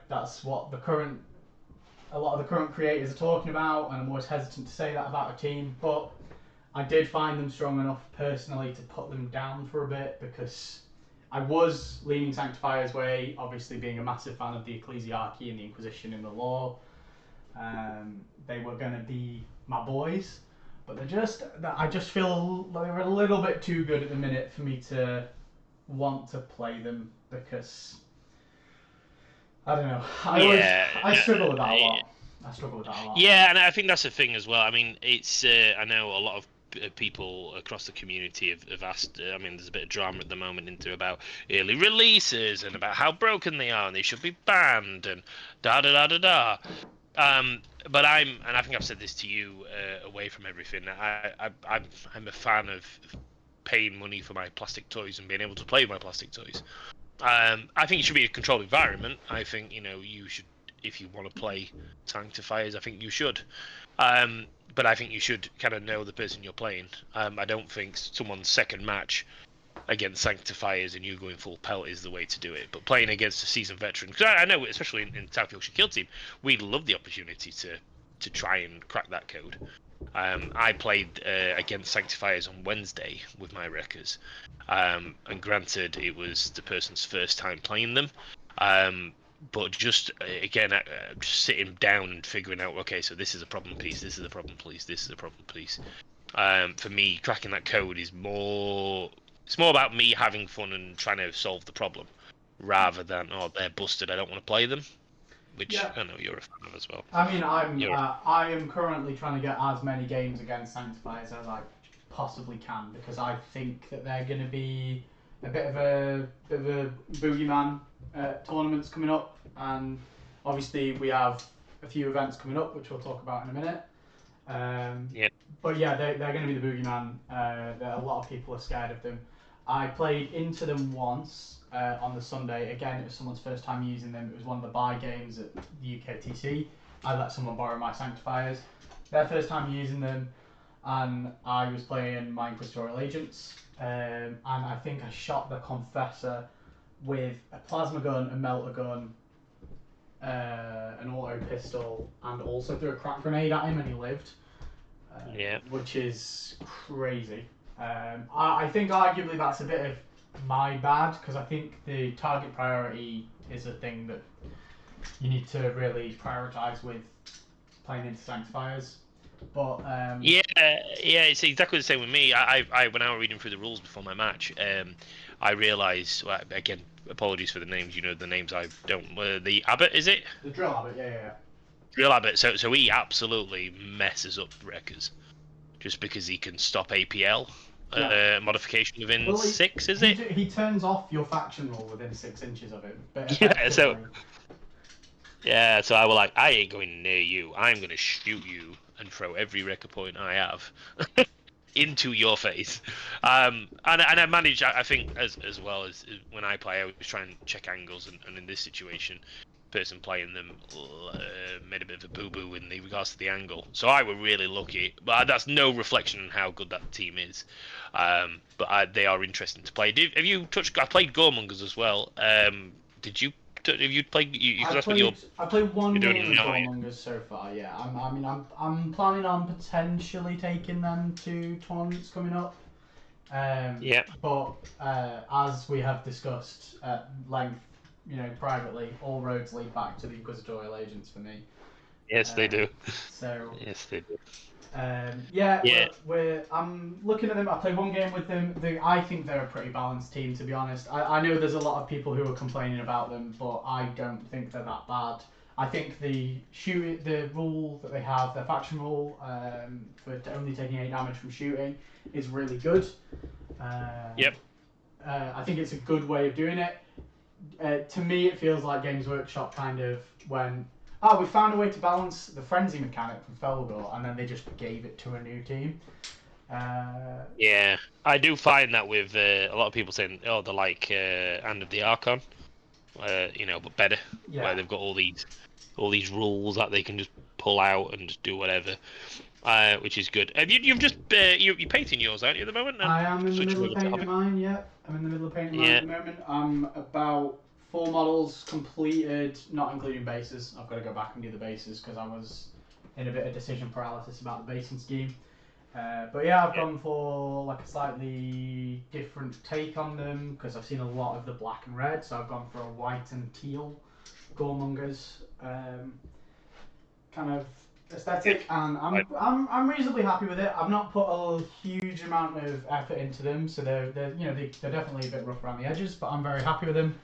that's what a lot of the current creators are talking about, and I'm always hesitant to say that about a team. But I did find them strong enough personally to put them down for a bit because I was leaning Sanctifier's way, obviously being a massive fan of the Ecclesiarchy and the Inquisition and the law. They were going to be my boys, but I just feel they're a little bit too good at the minute for me to want to play them because I don't know. I struggle with that a lot. Yeah, and I think that's the thing as well. I mean, it's I know a lot of people across the community have asked. I mean, there's a bit of drama at the moment into about early releases and about how broken they are and they should be banned and da da da da da. But I think I've said this to you away from everything. I'm a fan of paying money for my plastic toys and being able to play with my plastic toys. I think it should be a controlled environment. I think you should, if you want to play Sanctifiers, I think you should. But I think you should kind of know the person you're playing. I don't think someone's second match against Sanctifiers and you going full pelt is the way to do it. But playing against a seasoned veteran, because I know, especially in South Yorkshire Kill Team, we'd love the opportunity to try and crack that code. I played against Sanctifiers on Wednesday with my wreckers, and granted it was the person's first time playing them, but just again just sitting down and figuring out, okay, so this is a problem piece, this is a problem piece, this is a problem piece. For me, cracking that code is more about me having fun and trying to solve the problem, rather than they're busted, I don't want to play them. Which I know you're a fan of as well. I mean, I am currently trying to get as many games against Sanctifiers as I possibly can because I think that they're going to be a bit of a boogeyman tournaments coming up, and obviously we have a few events coming up which we'll talk about in a minute. But yeah, they're going to be the boogeyman. A lot of people are scared of them. I played into them once on the Sunday. Again, it was someone's first time using them. It was one of the buy games at the UKTC. I let someone borrow my Sanctifiers. Their first time using them, and I was playing my Inquisitorial Agents. And I think I shot the Confessor with a plasma gun, a melter gun, an auto pistol, and also threw a crack grenade at him, and he lived. Which is crazy. I think arguably that's a bit of my bad because I think the target priority is a thing that you need to really prioritise with playing into Sanctifiers. But it's exactly the same with me. I when I was reading through the rules before my match, I realised, again, apologies for the names. The names I don't. The Abbot, is it? The Drill Abbot, yeah. Drill Abbot. So he absolutely messes up wreckers, just because he can stop APL modification within 6. Is it? He turns off your faction rule within 6 inches of it. So I was like, I ain't going near you. I'm going to shoot you and throw every wrecker point I have into your face. And I managed, I think, as well as when I play, I was trying to check angles, and in this situation, person playing them made a bit of a boo-boo in regards to the angle. So I were really lucky, but that's no reflection on how good that team is. But they are interesting to play. Have you touched? I played Goremongers as well. Did you? Have you played? I played one game of Goremongers so far. Yeah, I'm planning on potentially taking them to tournaments coming up. But as we have discussed at length, privately, all roads lead back to the Inquisitorial Agents for me. Yes, they do. So Yes, they do. yeah, Yeah. I'm looking at them. I played one game with them. I think they're a pretty balanced team, to be honest. I know there's a lot of people who are complaining about them, but I don't think they're that bad. I think the rule that they have, their faction rule, for only taking 8 damage from shooting, is really good. Yep. I think it's a good way of doing it. To me, it feels like Games Workshop kind of went, oh, we found a way to balance the frenzy mechanic from Felgor, and then they just gave it to a new team. Yeah, I do find that with a lot of people saying, oh, they're like Hand of the Archon, but better, where they've got all these rules that they can just pull out and just do whatever, which is good. And you're just you're painting yours, aren't you, at the moment? And I am in the switching middle of over to painting hobby. mine, yeah. I'm in the middle of painting mine Yeah. at the moment. I'm about 4 models completed, not including bases. I've got to go back and do the bases because I was in a bit of decision paralysis about the basing scheme. But yeah, I've gone for like a slightly different take on them because I've seen a lot of the black and red, so I've gone for a white and teal Goremongers kind of aesthetic, and I'm reasonably happy with it. I've not put a huge amount of effort into them, so they're definitely a bit rough around the edges, but I'm very happy with them.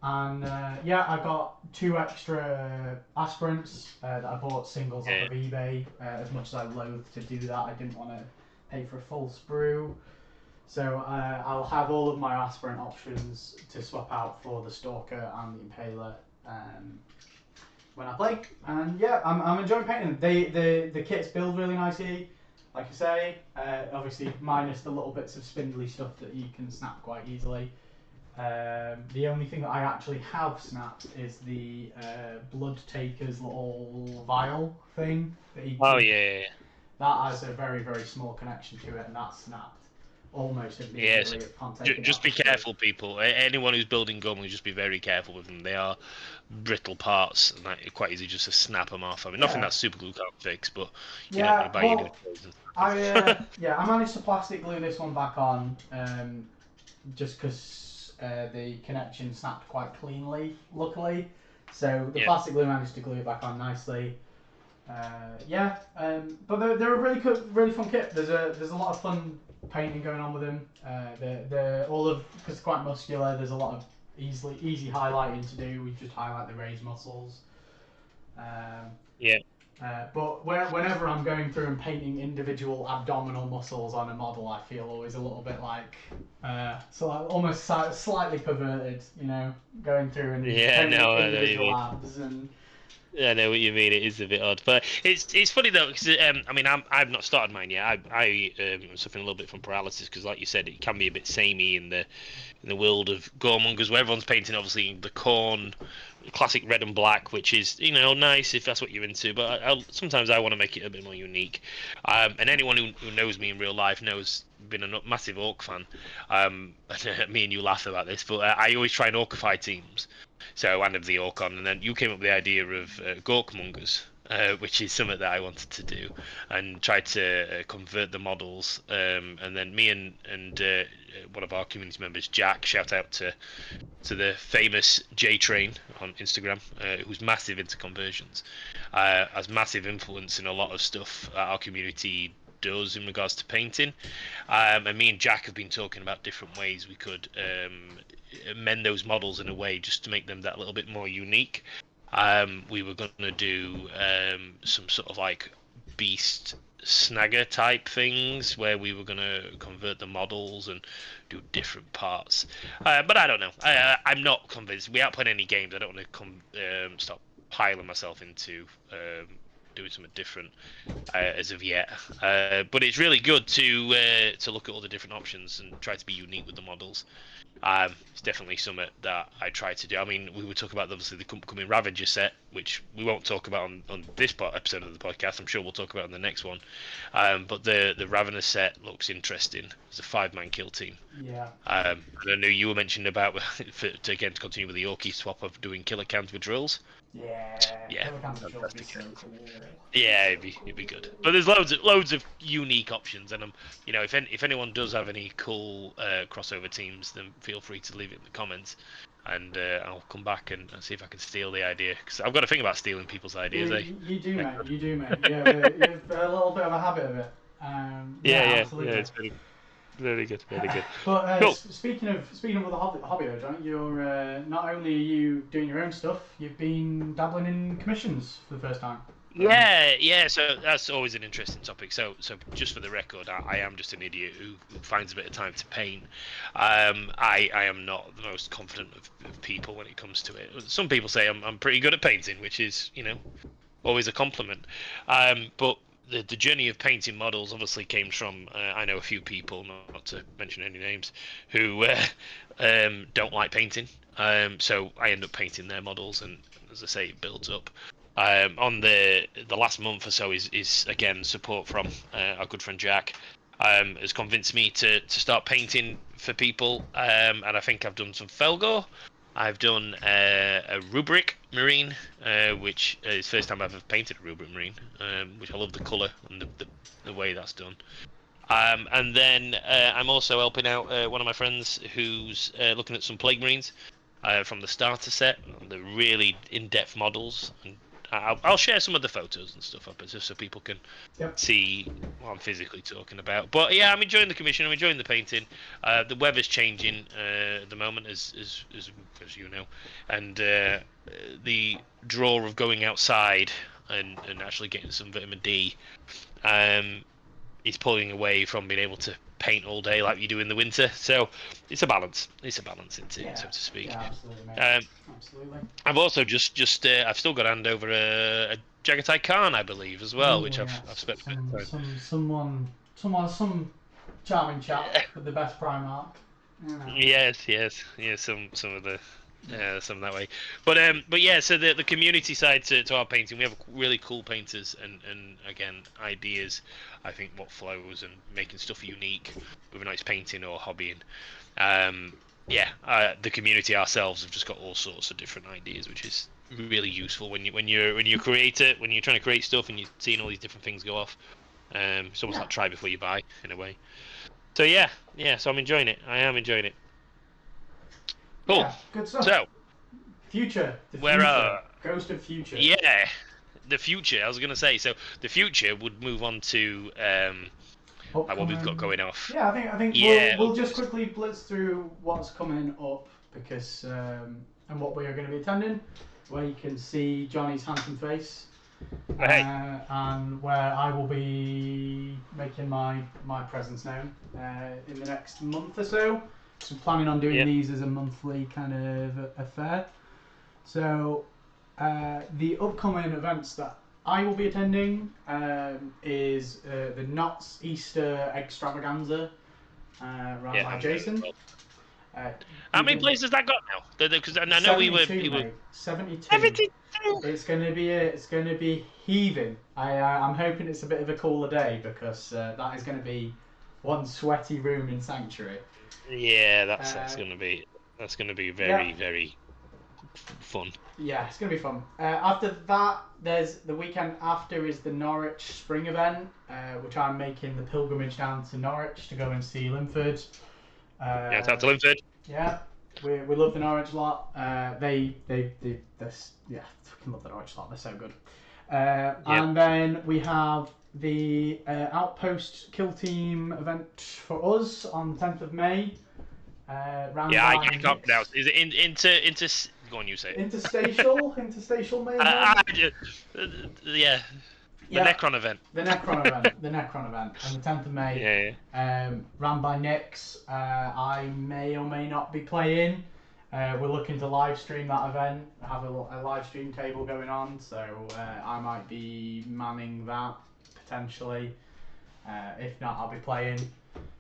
And yeah, I got 2 extra aspirants that I bought singles off of eBay. As much as I loathe to do that, I didn't want to pay for a full sprue. So I'll have all of my aspirant options to swap out for the Stalker and the Impaler when I play. And yeah, I'm enjoying painting them. The kits build really nicely, like I say. Obviously, minus the little bits of spindly stuff that you can snap quite easily. The only thing that I actually have snapped is the Blood Taker's little vial thing. Yeah. That has a very, very small connection to it, and that's snapped almost immediately upon taking Just it be off the careful, people. Anyone who's building Gormley, just be very careful with them. They are brittle parts, and it's quite easy just to snap them off. I mean, nothing that super glue can't fix, but you know, when you buy your new toys and stuff. I managed to plastic glue this one back on, just because the connection snapped quite cleanly, luckily. So the plastic glue managed to glue it back on nicely. But they're a really fun kit. There's a lot of fun painting going on with them. They're all of, because it's quite muscular. There's a lot of easy highlighting to do. We just highlight the raised muscles. But whenever I'm going through and painting individual abdominal muscles on a model, I feel always a little bit like, almost slightly perverted, going through and painting individual abs and. Yeah, I know what you mean. It is a bit odd, but it's funny though because I mean I've not started mine yet. I am suffering a little bit from paralysis because, like you said, it can be a bit samey in the world of Goremongers, where everyone's painting obviously the corn, classic red and black, which is nice if that's what you're into. But sometimes I want to make it a bit more unique. And anyone who knows me in real life knows I've been a massive Orc fan. Me and you laugh about this, but I always try and Orcify teams. So Hand of the Orcon, and then you came up with the idea of Gorkmongers, which is something that I wanted to do, and tried to convert the models. And then me and one of our community members, Jack, shout out to the famous J Train on Instagram, who's massive into conversions, has massive influence in a lot of stuff our community does in regards to painting. And me and Jack have been talking about different ways we could amend those models in a way just to make them that little bit more unique. We were going to do some sort of like beast snagger type things where we were going to convert the models and do different parts. But I don't know. I'm not convinced. We aren't playing any games. I don't want to stop piling myself into doing something different as of yet. But it's really good to look at all the different options and try to be unique with the models. It's definitely something that I try to do. I mean, we were talking about obviously the upcoming Ravager set, which we won't talk about on this episode of the podcast. I'm sure we'll talk about in the next one. But the Ravener set looks interesting. It's a 5-man kill team. Yeah. And I know you were mentioning about to continue with the Orky swap of doing killer cams with drills. Yeah, Yeah, Pelican's sure would be fantastic. so cool. Yeah, it'd be good. But there's loads of unique options, and you know, if anyone does have any cool crossover teams, then feel free to leave it in the comments, and I'll come back and see if I can steal the idea. Because I've got a thing about stealing people's ideas, eh? You do, mate. You do, mate. You have a little bit of a habit of it. Yeah, Yeah. absolutely. It's very good, very good. But Cool. speaking of the hobby though, John, you're not only are you doing your own stuff, you've been dabbling in commissions for the first time. Yeah. So that's always an interesting topic. So just for the record, I am just an idiot who finds a bit of time to paint. I am not the most confident of people when it comes to it. Some people say I'm pretty good at painting, which is always a compliment. But the journey of painting models obviously came from I know a few people, not to mention any names, who don't like painting. So I end up painting their models, and as I say, it builds up. On the last month or so is again support from our good friend Jack. Has convinced me to start painting for people, and I think I've done some Felgor. I've done a rubric marine, which is the first time I've ever painted a rubric marine, which I love the colour and the way that's done. And then I'm also helping out one of my friends who's looking at some plague marines from the starter set, the really in-depth models. And I'll share some of the photos and stuff up just so people can see what I'm physically talking about. But yeah, I'm enjoying the commission. I'm enjoying the painting. The weather's changing at the moment, as you know, and the draw of going outside and actually getting some vitamin D is pulling away from being able to paint all day like you do in the winter. So it's a balance. It's a balance, isn't it, so to speak. Yeah, absolutely, mate. Absolutely. I've also just I've still got a hand over a Jagatai Khan, I believe, as well, which I've spent a bit of time. Some charming chap with the best Primark. Yes. Some of the some that way, but yeah. So the community side to our painting, we have really cool painters and again ideas. I think what flows and making stuff unique with a nice painting or hobbying. The community ourselves have just got all sorts of different ideas, which is really useful when you create it, when you're trying to create stuff and you're seeing all these different things go off. It's almost like try before you buy in a way. So yeah. So I'm enjoying it. I am enjoying it. Cool. Yeah, good stuff. So future. Ghost of Future. Yeah, the future. I was gonna say. So the future would move on to like what we've got going off. Yeah, I think we'll just quickly blitz through what's coming up because and what we are going to be attending, where you can see Johnny's handsome face. And where I will be making my presence known in the next month or so. So I'm planning on doing these as a monthly kind of affair. So the upcoming events that I will be attending is the Knots Easter Extravaganza run by Jason. How many places has that got now? Because I know we were 72. It's going to be heaving. I'm hoping it's a bit of a cooler day because that is going to be one sweaty room in Sanctuary. Yeah, that's going to be very fun. Yeah, it's going to be fun. After that, there's the weekend after is the Norwich Spring event, which I'm making the pilgrimage down to Norwich to go and see Linford. Out to Linford. Yeah, we love the Norwich lot. They fucking love the Norwich lot. They're so good. And then we have the Outpost Kill Team event for us on the 10th of May. I can't pronounce. Is it into? Go on, you say it. Interstitial mayhem. The Necron event. The Necron event on the 10th of May. Ran by Nix. I may or may not be playing. We're looking to live stream that event. Have a live stream table going on, so I might be manning that potentially. If not, I'll be playing.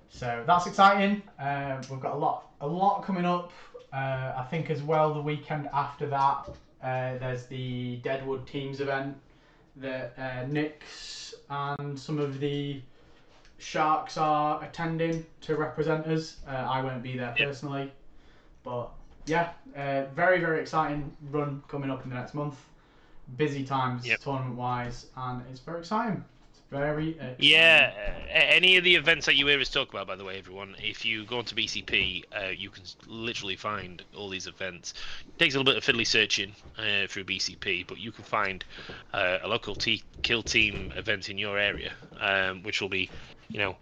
So that's exciting. We've got a lot coming up. I think as well the weekend after that, there's the Deadwood Teams event that Nix and some of the Sharks are attending to represent us. I won't be there personally, but yeah, very exciting run coming up in the next month. busy times Yep. tournament-wise, and it's very exciting. It's very exciting. Yeah, any of the events that you hear us talk about, by the way, everyone, if you go onto BCP, you can literally find all these events. It takes a little bit of fiddly searching through BCP, but you can find a local kill team event in your area, which will be,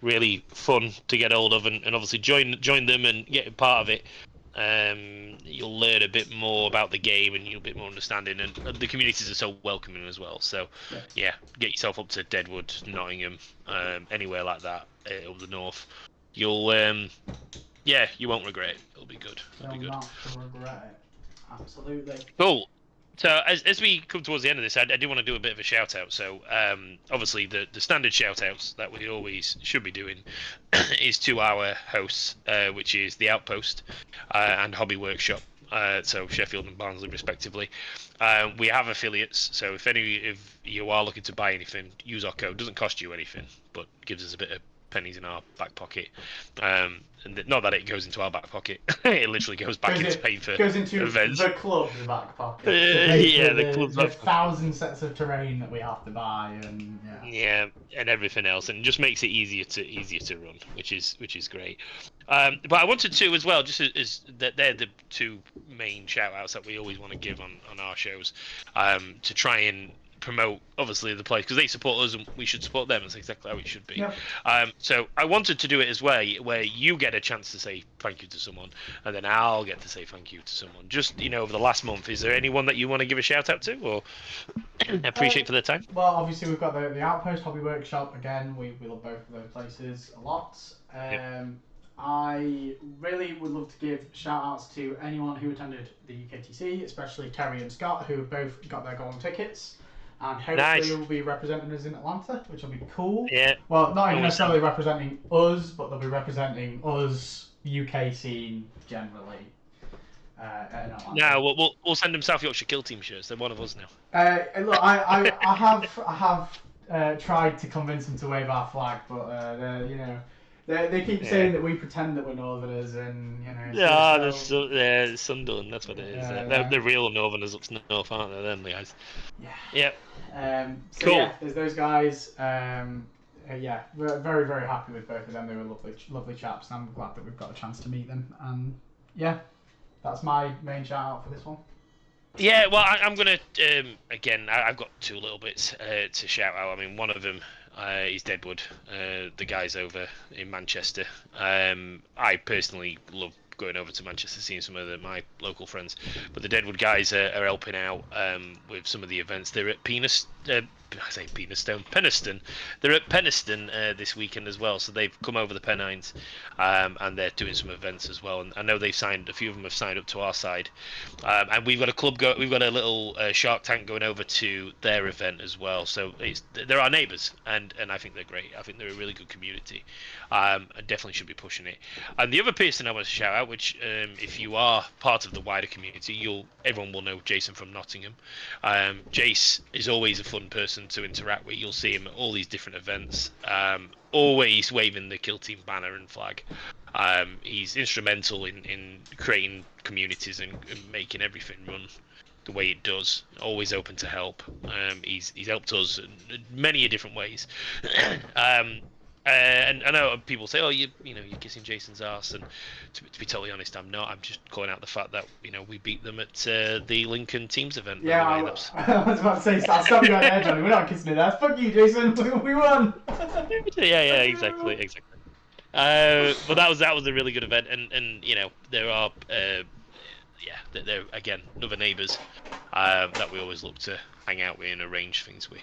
really fun to get hold of, and obviously join them and get part of it. You'll learn a bit more about the game and you'll a bit more understanding, and the communities are so welcoming as well. So, yeah, get yourself up to Deadwood, Nottingham, anywhere like that up the north. You'll, you won't regret it. It'll be good. It'll be good. Not regret it. Absolutely. Cool. So as we come towards the end of this, I do want to do a bit of a shout out. So obviously the standard shout outs that we always should be doing is to our hosts, which is the Outpost and Hobby Workshop. So Sheffield and Barnsley respectively. We have affiliates, so if you are looking to buy anything, use our code. Doesn't cost you anything, but gives us a bit of pennies in our back pocket. And not that it goes into our back pocket, it literally goes back into paying for goes into events. The club's back pocket. The club's the 1,000 sets of terrain that we have to buy, and and everything else, and just makes it easier to run, which is great. But I wanted to as well, just as that they're the two main shout outs that we always want to give on our shows, to try and promote obviously the place, because they support us and we should support them. That's exactly how it should be. Yep. So I wanted to do it as well, where you get a chance to say thank you to someone, and then I'll get to say thank you to someone. Just over the last month, is there anyone that you want to give a shout out to, or appreciate for their time? Well, obviously we've got the Outpost, Hobby Workshop. Again, we love both of those places a lot. I really would love to give shout outs to anyone who attended the UKTC, especially Terry and Scott, who have both got their golden tickets. And hopefully will be representing us in Atlanta, which will be cool. Yeah. Well, not even necessarily representing us, but they'll be representing us, UK scene generally. In Atlanta. No, we'll send them South Yorkshire Kill Team shirts. They're one of us now. Look, I have tried to convince them to wave our flag, but they keep saying that we pretend that we're Northerners, and they're Sunderland. That's what it is. They're real Northerners up north, aren't they? Them guys. Yeah. Cool. Yeah, there's those guys. We're very, very happy with both of them. They were lovely chaps, and I'm glad that we've got a chance to meet them. And that's my main shout out for this one. Yeah, well, I'm gonna again. I've got two little bits to shout out. I mean, one of them is Deadwood, the guys over in Manchester. I personally love going over to Manchester, seeing some of my local friends, but the Deadwood guys are helping out with some of the events. They're at Penistone. They're at Penistone this weekend as well, so they've come over the Pennines, and they're doing some events as well. And I know a few of them have signed up to our side, and we've got we've got a little Shark Tank going over to their event as well. So they're our neighbours, and I think they're great. I think they're a really good community. I definitely should be pushing it. And the other person I want to shout out, which if you are part of the wider community, everyone will know Jason from Nottingham. Jace is always a fun person to interact with. You'll see him at all these different events, always waving the Kill Team banner and flag. He's instrumental in creating communities and making everything run the way it does. Always open to help. He's helped us in many different ways. And I know people say, "Oh, you're kissing Jason's ass," and to be totally honest, I'm not. I'm just calling out the fact that we beat them at the Lincoln Teams event. Yeah, I was about to say, stop you right there, Johnny. We're not kissing his ass. Fuck you, Jason. We won. yeah, exactly. But that was a really good event, and there are they're again other neighbours that we always look to hang out with and arrange things with.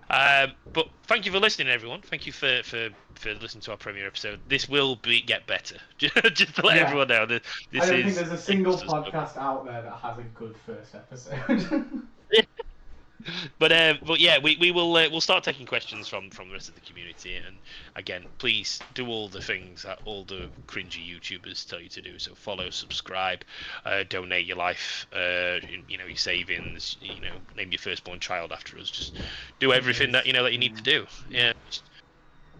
But thank you for listening, everyone. Thank you for listening to our premiere episode. This will get better. Just to let everyone know that this I don't think there's a single podcast out there that has a good first episode. But yeah, we'll start taking questions from the rest of the community, and again, please do all the things that all the cringy YouTubers tell you to do. So follow, subscribe, donate your life, your savings, name your firstborn child after us. Just do everything that that you need to do. Yeah,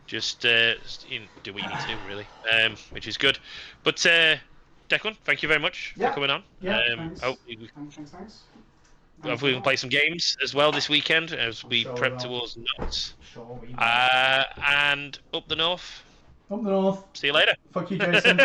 just do what you need to do, really, which is good. But Declan, thank you very much for coming on. Yeah, thanks. Thanks. hopefully we can play some games as well this weekend as we sure prep we will. towards nuts. Sure we will. And up the north. Up the north. See you later. Fuck you, Jason.